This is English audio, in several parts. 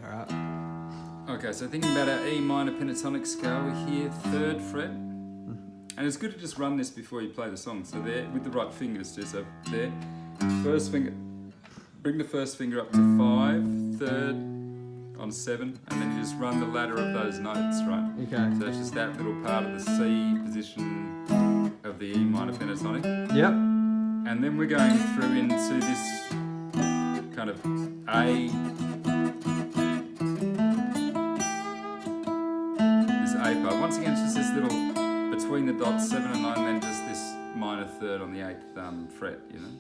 Alright. Okay, so thinking about our E minor pentatonic scale, we're here, 3rd fret. And it's good to just run this before you play the song. So there, with the right fingers too, so there. First finger, bring the first finger up to 5, 3rd on 7, and then you just run the ladder of those notes, right? Okay. So it's just that little part of the C position of the E minor pentatonic. Yep. And then we're going through into this kind of A. This A part. Once again, it's just this little, between the dots, 7 and 9, then just this minor 3rd on the 8th fret, you know?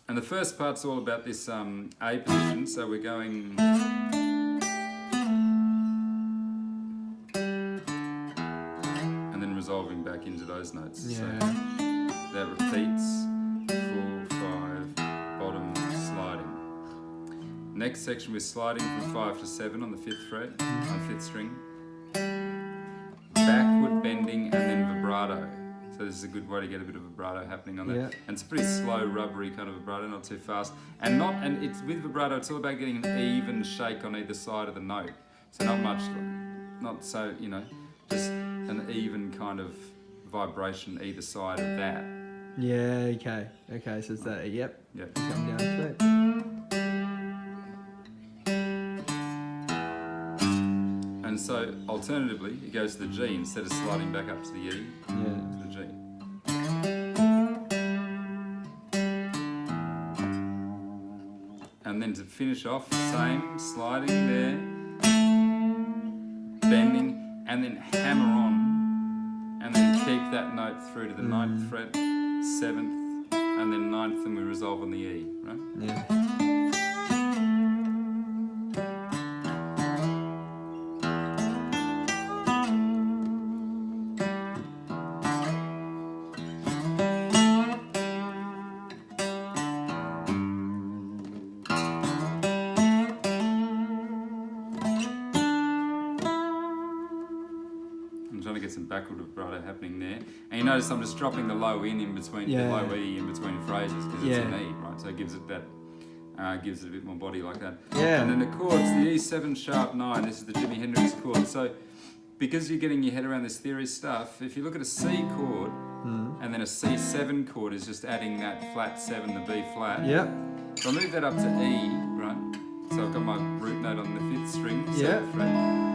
And the first part's all about this A position, so we're going... and then resolving back into those notes. Yeah. So that repeats, 4, 5, bottom, sliding. Next section we're sliding from 5 to 7 on the 5th fret, on 5th string. Backward bending and then vibrato. So this is a good way to get a bit of vibrato happening on that. Yeah. And it's a pretty slow, rubbery kind of vibrato, not too fast. And it's with vibrato, it's all about getting an even shake on either side of the note. So not much, not so, you know, just an even kind of vibration either side of that. Yeah, okay. Okay, so it's that, yep. Yep. Come down to it. And so alternatively, it goes to the G instead of sliding back up to the E, Yeah. to the G. And then to finish off, same, sliding there, bending, and then hammer on, and then keep that note through to the 9th fret, 7th, and then 9th, and we resolve on the E, right? Yeah. I'm trying to get some backward vibrato happening there. And you notice I'm just dropping the low in between, the low E in between phrases because it's an E, right? So it gives it that, gives it a bit more body like that. Yeah. And then the chords, the E7 sharp 9, this is the Jimi Hendrix chord. So because you're getting your head around this theory stuff, if you look at a C chord and then a C7 chord is just adding that flat 7, the B flat. Yep. So I move that up to E, right? So I've got my root note on the 5th string, 7th fret.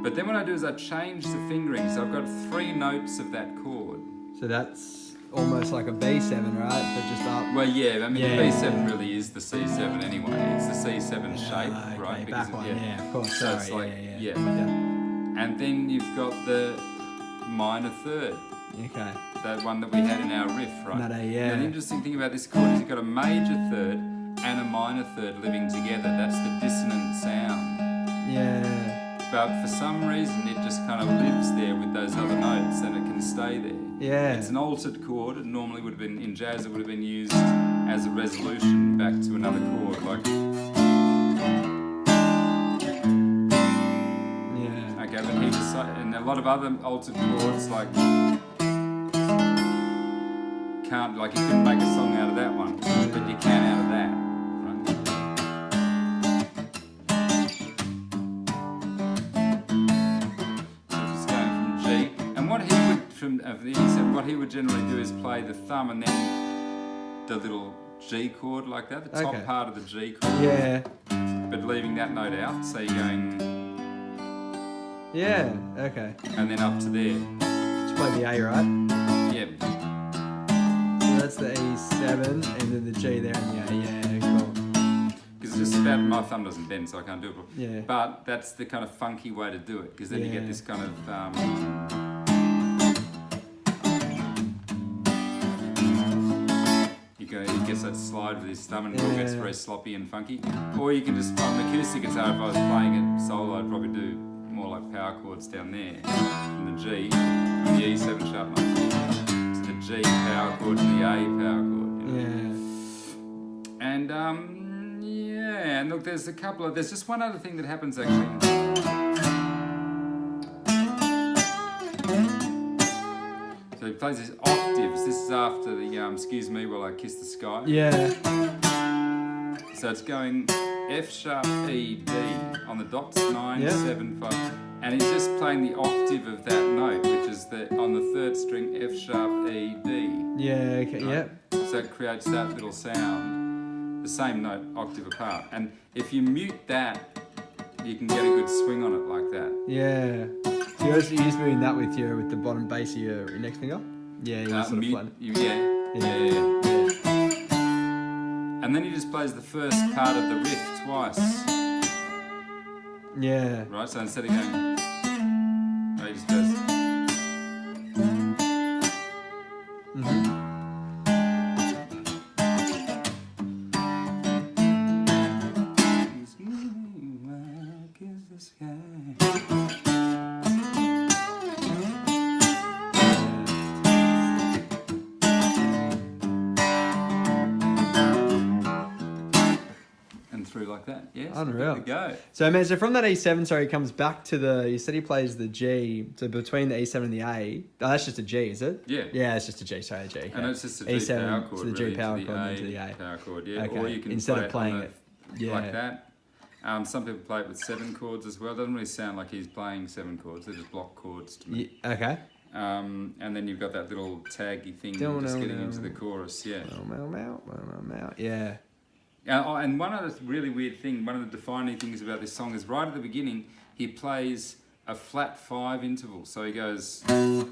But then what I do is I change the fingering, so I've got 3 notes of that chord. So that's almost like a B7, right? But just up. Well, yeah, I mean, the B7 really is the C7 anyway. It's the C7 shape, Okay, right? back one, yeah, of course. So Sorry, it's like, yeah. And then you've got the minor 3rd, Okay. that one that we had in our riff, right? That A, yeah. And the interesting thing about this chord is you've got a major 3rd and a minor 3rd living together. That's the dissonant sound. Yeah. But for some reason it just kind of lives there with those other notes and it can stay there. Yeah. It's an altered chord. It normally would have been, in jazz, it would have been used as a resolution back to another chord, like... Yeah. Okay, but he decided, and a lot of other altered chords, like... can't, like you couldn't make a song out of that one, but you can out of that, right? What he would generally do is play the thumb and then the little G chord like that, the top part of the G chord. Yeah. But leaving that note out, so you're going... Yeah, okay. And then up to there. Just play the A, right? Yeah. So that's the E7 and then the G there and the A, yeah, cool. Because it's just about, my thumb doesn't bend so I can't do it. Yeah. But that's the kind of funky way to do it, because then you get this kind of... It gets that slide with his thumb and it all gets very sloppy and funky. Or you can just, on an acoustic guitar, if I was playing it solo, I'd probably do more like power chords down there. And the G, and the E7 sharp 9. To the G power chord and the A power chord. You know? Yeah. And, and look, there's just one other thing that happens actually. So he plays these octaves. This is after the Excuse Me While I Kiss the Sky. Yeah. So it's going F sharp E D on the dots 9 Yeah. 7 5, and he's just playing the octave of that note, which is on the third string F sharp E D. Yeah. Okay. Right? Yeah. So it creates that little sound, the same note octave apart. And if you mute that, you can get a good swing on it like that. Yeah. So you're just moving that with the bottom bass of your index finger. Yeah. You sort of Mute, flatten. yeah. And then he just plays the first part of the riff twice. Yeah. Right, so instead of going, he just goes. And through like that, yes. Unreal. Good to go. So, man, so from that E7, sorry, he comes back to you said he plays the G, so between the E7 and the A, that's just a G, is it? Yeah. Yeah, it's just a G, sorry, a G. And it's just a G E7 power chord, to the G really, power to chord and to the A. power chord, yeah. Okay. Or you can Instead play of playing on it, like that. Some people play it with 7 chords as well. It doesn't really sound like he's playing 7 chords. They're just block chords to me. Yeah, okay. And then you've got that little taggy thing just getting into the chorus, yeah. Yeah. And one other really weird thing, one of the defining things about this song is right at the beginning, he plays a flat 5 interval. So he goes. Yeah,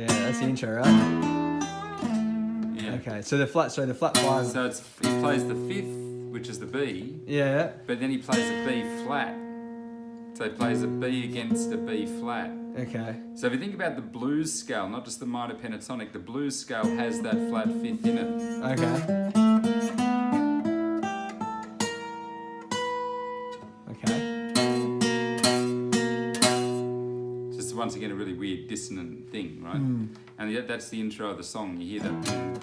that's the intro, right? Yeah. Okay, so the flat 5. So he plays the 5th, which is the B. Yeah. But then he plays a B flat. So he plays a B against a B flat. Okay. So if you think about the blues scale, not just the minor pentatonic, the blues scale has that flat 5th in it. Okay. Just once again a really weird dissonant thing, right? And yet that's the intro of the song. You hear that.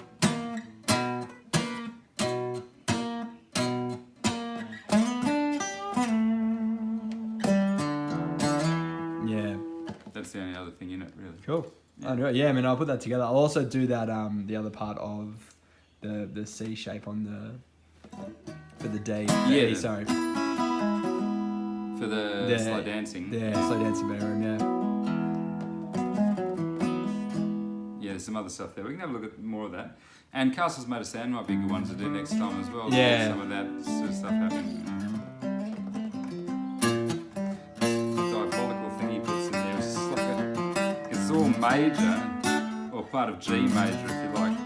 That's the only other thing in it, really. Cool. Yeah, I mean, I'll put that together. I'll also do that. The other part of the C shape on for the D. Yeah. Sorry. For the slow dancing. Yeah, slow dancing bedroom. Yeah, there's some other stuff there. We can have a look at more of that. And Castles Made of Sand might be a good one to do next time as well. Yeah. Some of that sort of stuff happening. All major, or part of G major if you like.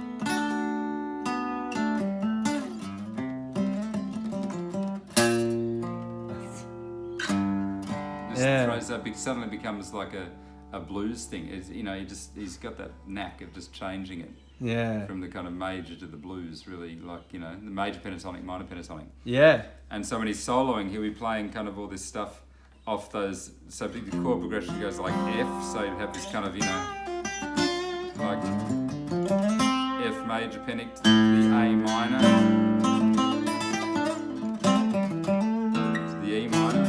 Throws up, it suddenly becomes like a blues thing. It's, he's got that knack of just changing it. Yeah. From the kind of major to the blues, really, like, the major pentatonic, minor pentatonic. Yeah. And so when he's soloing, he'll be playing kind of all this stuff off those, so the chord progression goes like F, so you'd have this kind of, like F major pentatonic to the A minor, to the E minor.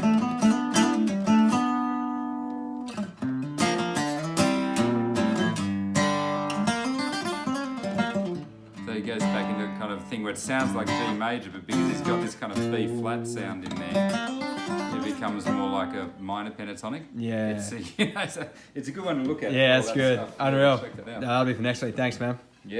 So he goes back into a kind of thing where it sounds like G major, but because he's got this kind of B flat sound in there, it becomes more like a minor pentatonic. Yeah. It's a good one to look at. Yeah, that's good. Stuff. Unreal. Check that out. No, that'll be for next week. Thanks, man. Yeah.